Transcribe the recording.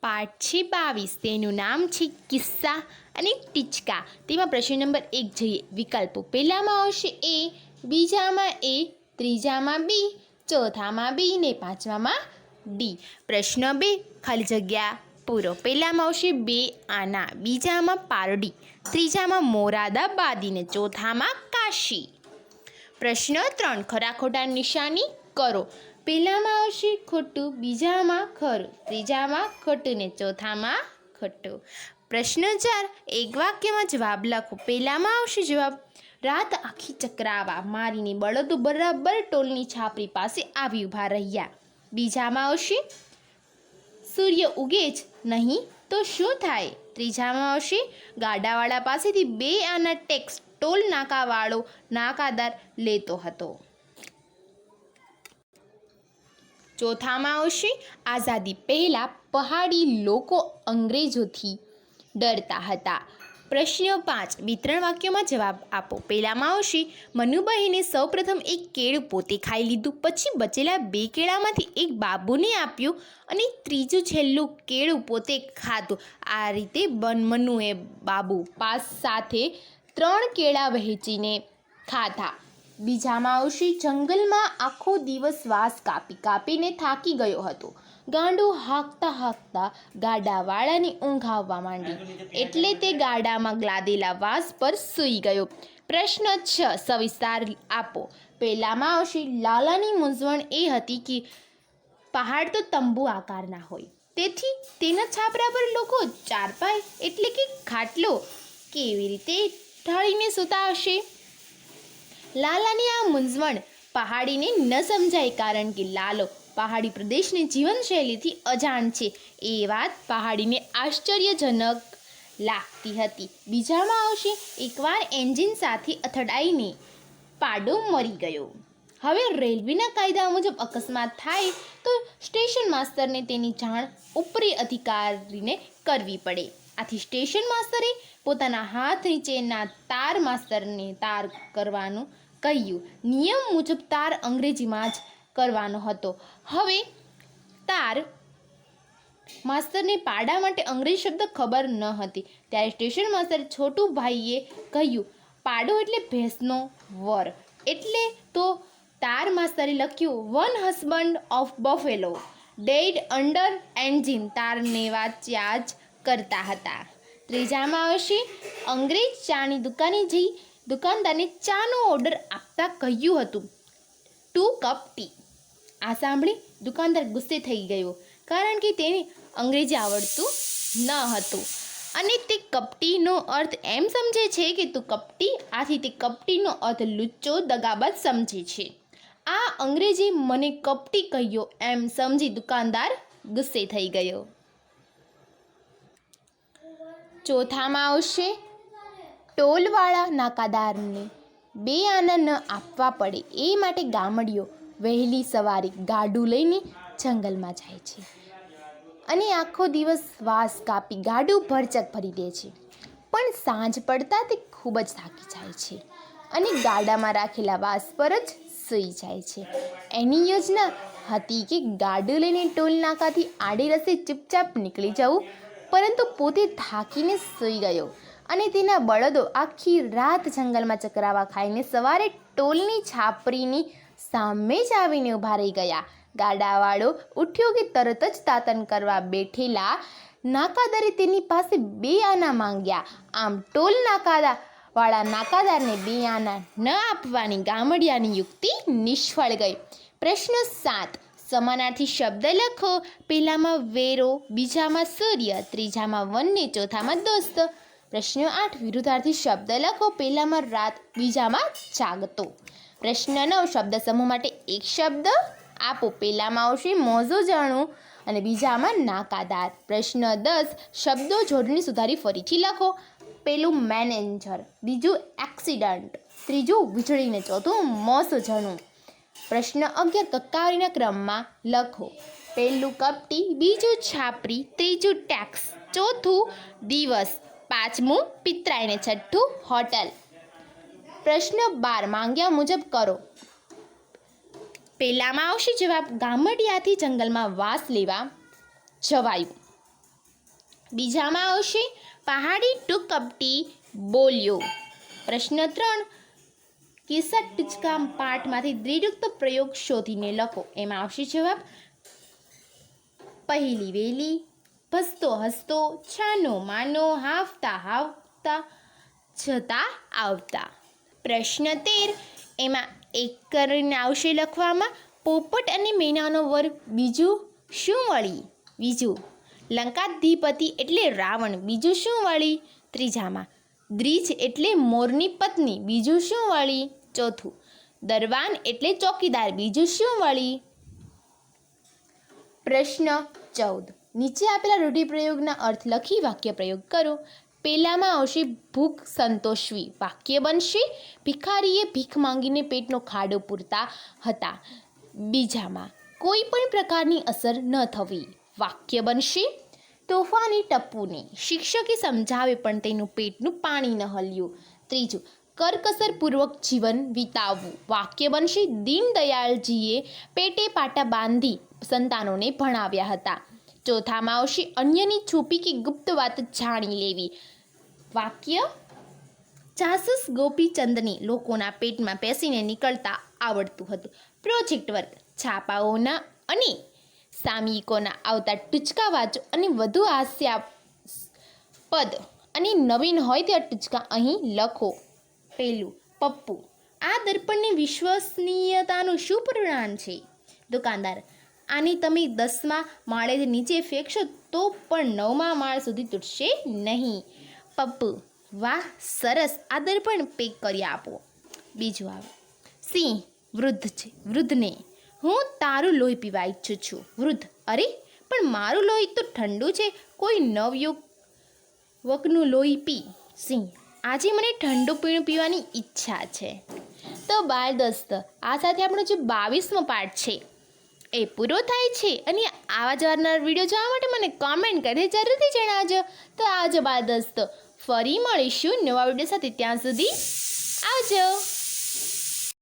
પાઠ છે 22, તેનું નામ છે કિસ્સા અને ટીચકા. તેમાં પ્રશ્ન નંબર 1 જોઈએ. વિકલ્પો પહેલામાં આવશે એ, બીજામાં એ, ત્રીજામાં બી, ચોથામાં બી ને પાંચમામાં ડી. પ્રશ્ન 2, ખાલી જગ્યા પૂરો. પહેલામાં આવશે 2 આના, બીજામાં પારડી, ત્રીજામાં મોરાદાબાદી ને ચોથામાં કાશી. પ્રશ્ન 3, ખરા ખોટા નિશાની કરો. પહેલામાં આવશે ખોટું, બીજામાં ખરું, ત્રીજામાં ખોટું ને ચોથામાં ખોટું. પ્રશ્ન 4, એક વાક્યમાં જવાબ લખો. પહેલામાં આવશે જવાબ, રાત આખી ચક્રાવા મારીને બળદો બરાબર ટોલની છાપરી પાસે આવી ઊભા રહ્યા. બીજામાં આવશે, સૂર્ય ઉગે જ નહીં તો શું થાય. ત્રીજામાં આવશે, ગાડાવાળા પાસેથી 2 આના ટેક્સ ટોલ નાકાવાળો નાકાદાર લેતો હતો. ચોથામાં આવશે, આઝાદી પહેલાં પહાડી લોકો અંગ્રેજોથી ડરતા હતા. પ્રશ્ન 5, 2-3 વાક્યોમાં જવાબ આપો. પહેલામાં આવશે, મનુબાઈને સૌપ્રથમ એક કેળું પોતે ખાઈ લીધું, પછી બચેલા 2 કેળામાંથી એક બાબુને આપ્યું અને ત્રીજું છેલ્લું કેળું પોતે ખાધું. આ રીતે મનુએ બાબુ પાસ સાથે 3 કેળા વહેંચીને ખાધા. બીજામાં આવશે, જંગલમાં આખો દિવસ વાંસ કાપીને થાકી ગયો હતો. ગાંડું હાંકતા હાંકતા ગાડાવાળાને ઊંઘ આવવા માંડી, એટલે તે ગાડામાં લાદેલા વાંસ પર સૂઈ ગયો. પ્રશ્ન 6, સવિસ્તાર આપો. પહેલામાં આવશે, લાલાની મૂંઝવણ એ હતી કે પહાડ તો તંબુ આકારના હોય, તેથી તેના છાપરા પર લોકો ચારપાઈ એટલે કે ખાટલો કેવી રીતે ઢાળીને સૂતા હશે. લાલાની આ મૂંઝવણ પહાડીને ન સમજાય, કારણ કે લાલો પહાડી પ્રદેશની જીવનશૈલીથી અજાણ છે. એ વાત પહાડીને આશ્ચર્યજનક લાગતી હતી. બીજામાં આવશે, એકવાર એન્જિન સાથે અથડાઈને પાડો મરી ગયો. હવે રેલવેના કાયદા મુજબ અકસ્માત થાય તો સ્ટેશન માસ્તરને તેની જાણ ઉપરી અધિકારીને કરવી પડે. આથી સ્ટેશન માસ્તરે પોતાના હાથ નીચેના તાર માસ્તરને તાર કરવાનું કહ્યું. નિયમ મુજબ તાર અંગ્રેજીમાં જ કરવાનો હતો. હવે તાર માસ્તરને પાડા માટે અંગ્રેજી શબ્દ ખબર ન હતી, ત્યારે સ્ટેશન માસ્તર છોટુભાઈએ કહ્યું, પાડો એટલે ભેંસનો વર. એટલે તો તાર માસ્તરે લખ્યું, 1 husband of buffalo died under engine. તારને વાંચ્યા જ કરતા હતા. ત્રીજામાં આવશે, અંગ્રેજ ચાની દુકાને જઈ દુકાનદારને ચાનો ઓર્ડર આપતા કહ્યું હતું, 2 cup ટી. આ સાંભળી દુકાનદાર ગુસ્સે થઈ ગયો, કારણ કે તેને અંગ્રેજી આવડતું ન હતું અને તે કપટીનો અર્થ એમ સમજે છે કે તું કપટી. આથી તે કપટીનો અર્થ લુચ્ચો દગાબાજ સમજે છે. આ અંગ્રેજી મને કપટી કહ્યો એમ સમજી દુકાનદાર ગુસ્સે થઈ ગયો. ચોથામાં આવશે, ટોલવાળા નાકાદારને 2 આના ન આપવા પડે એ માટે ગામડીઓ વહેલી સવારે ગાડું લઈને જંગલમાં જાય છે અને આખો દિવસ વાંસ કાપી ગાડું ભરચક ભરી દે છે. પણ સાંજ પડતા તે ખૂબ જ થાકી જાય છે અને ગાડામાં રાખેલા વાંસ પર જ સૂઈ જાય છે. એની યોજના હતી કે ગાડું લઈને ટોલ નાકાથી આડે રસ્તે ચૂપચાપ નીકળી જવું, પરંતુ પોતે થાકીને સૂઈ ગયો અને તેના બળદો આખી રાત જંગલમાં ચકરાવા ખાઈને સવારે ટોલની છાપરીની સામે જ આવીને ઊભા રહી ગયા. ગાડાવાળો ઉઠ્યો કે તરત જ દાતન કરવા બેઠેલા નાકાદારે તેની પાસે 2 આના માંગ્યા. આમ ટોલ નાકાવાળા નાકાદારને 2 આના ન આપવાની ગામડિયાની યુક્તિ નિષ્ફળ ગઈ. પ્રશ્ન 7, સમાનાર્થી શબ્દ લખો. પહેલામાં વેરો, બીજામાં સૂર્ય, ત્રીજામાં વન ને ચોથામાં દોસ્ત. પ્રશ્ન 8, વિરુદ્ધાર્થી શબ્દ લખો. પહેલામાં રાત, બીજામાં જાગતો. પ્રશ્ન 9, શબ્દ સમૂહ માટે એક શબ્દ આપો. પહેલામાં આવશે મોજો જાણું અને બીજામાં નાકાદાર. પ્રશ્ન 10, શબ્દો જોડણી સુધારી ફરીથી લખો. પહેલું મેનેજર, બીજું એક્સિડન્ટ, ત્રીજું વીજળીને ચોથું મોસો જાણું. પ્રશ્ન 11, કક્કાવરીના ક્રમમાં લખો. પહેલું કપટી, બીજું છાપરી, ત્રીજું ટેક્સ, ચોથું દિવસ, પાંચમું પિતરાઈ ને છઠ્ઠું હોટલ. પ્રશ્ન 12, માંગ્યા મુજબ કરો. પહેલામાં આવશે જવાબ, ગામડિયાથી જંગલમાં વાંસ લેવા જવાયું. બીજામાં આવશે પહાડી ટુ કપટી બોલ્યો. પ્રશ્ન 3, કિસ્સા ટૂચકા પાઠમાંથી દ્વિરુક્ત પ્રયોગ શોધીને લખો. એમાં આવશે જવાબ પહેલી વહેલી, ભસતો હસતો, છાનો માનો, હાવતા હાવતા, જતા આવતા. પ્રશ્ન 13, એમાં એક કરીને આવશે લખવામાં પોપટ અને મેનાનો વર બીજું શું વળી? બીજું લંકાધિપતિ એટલે રાવણ, બીજું શું વળી? ત્રીજામાં દ્વિજ એટલે મોરની પત્ની, બીજું શું વળી? ચોથું દરવાન એટલે ચોકીદાર, બીજું શું વળી? પ્રશ્ન 14, નીચે આપેલા રૂઢિપ્રયોગના અર્થ લખી વાક્ય પ્રયોગ કરો. પહેલામાં આવશે ભૂખ સંતોષવી. વાક્ય બનશે ભિખારીએ ભીખ માંગીને પેટનો ખાડો પૂરતા હતા. બીજામાં કોઈ પણ પ્રકારની અસર ન થવી. વાક્ય બનશે તોફાની ટપ્પુને શિક્ષકે સમજાવે પણ તેનું પેટનું પાણી ન હલ્યું. ત્રીજું કરકસરપૂર્વક જીવન વિતાવવું. વાક્ય બનશે દીનદયાળજીએ પેટે પાટા બાંધી સંતાનોને ભણાવ્યા હતા. ચોથામાં આવશે અન્યની છુપી કે ગુપ્ત વાત જાણી લેવી. વાક્ય જાસૂસ ગોપીચંદને લોકોના પેટમાં પેસીને નીકળતા આવડતું હતું. પ્રોજેક્ટ વર્ક છાપાઓના અને સામયિકોના આવતા ટૂચકા વાંચો અને વધુ હાસ્યાસ્પદ અને નવીન હોય તે ટૂચકા અહીં લખો. પહેલું પપ્પુ, આ દર્પણની વિશ્વસનીયતાનું શું પ્રમાણ છે? દુકાનદાર, આને તમે 10મા માળેથી નીચે ફેંકશો તો પણ 9મા માળ સુધી તૂટશે નહીં. પપ્પુ, વાહ સરસ, આ દર્પણ પેક કરી આપો. બીજું આવે સિંહ વૃદ્ધને, હું તારું લોહી પીવા ઈચ્છું છું. વૃદ્ધ, અરે પણ મારું લોહી તો ઠંડુ છે, કોઈ નવયુવકનું લોહી પી. સિંહ, આજે મને ઠંડુ પીણું પીવાની ઈચ્છા છે. તો બાળ દોસ્ત, આ સાથે આપણો જે 22મો પાઠ છે એ પૂરો થાય છે. અને આવા જવાના વિડીયો જોવા માટે મને કોમેન્ટ કરી જરૂરથી જણાવજો. તો આવજો બાળ દોસ્તો, ફરી મળીશું નવા વિડીયો સાથે. ત્યાં સુધી આવજો.